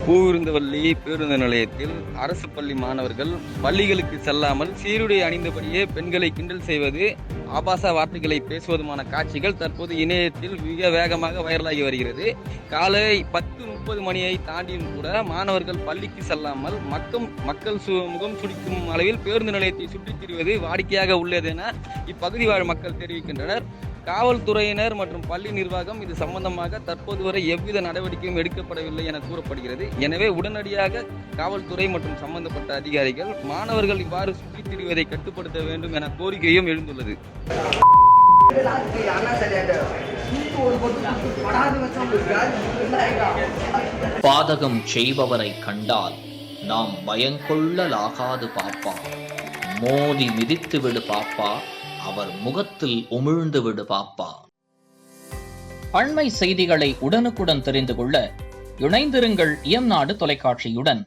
பூவிருந்தவல்லி பேருந்து நிலையத்தில் அரசு பள்ளி மாணவர்கள் பள்ளிகளுக்கு செல்லாமல் சீருடை அணிந்தபடியே பெண்களை கிண்டல் செய்வது, ஆபாச வார்த்தைகளை பேசுவதுமான காட்சிகள் தற்போது இணையத்தில் மிக வேகமாக வைரலாகி வருகிறது. காலை 10:30 மணியை தாண்டியும் கூட மாணவர்கள் பள்ளிக்கு செல்லாமல் மக்கள் முகம் சுடிக்கும் அளவில் பேருந்து நிலையத்தை சுற்றித் திரிவது வாடிக்கையாக உள்ளது என இப்பகுதி வாழ் மக்கள் தெரிவிக்கின்றனர். காவல்துறையினர் மற்றும் பள்ளி நிர்வாகம் இது சம்பந்தமாக தற்போது வரை எவ்வித நடவடிக்கையும் எடுக்கப்படவில்லை என கூறப்படுகிறது. எனவே உடனடியாக காவல்துறை மற்றும் சம்பந்தப்பட்ட அதிகாரிகள் மாணவர்கள் இவ்வாறு சுற்றித் திரிவதை கட்டுப்படுத்த வேண்டும் என கோரிக்கையும் எழுந்துள்ளது. பாதகம் செய்பவரை கண்டால் நாம் பயங்கொள்ளலாகாது பாப்பா, மோதி மிதித்து விடு பாப்பா, அவர் முகத்தில் உமிழ்ந்து விடு பாப்பா. அண்மை செய்திகளை உடனுக்குடன் தெரிந்து கொள்ள இணைந்திருங்கள் இயம்நாடு தொலைக்காட்சியுடன்.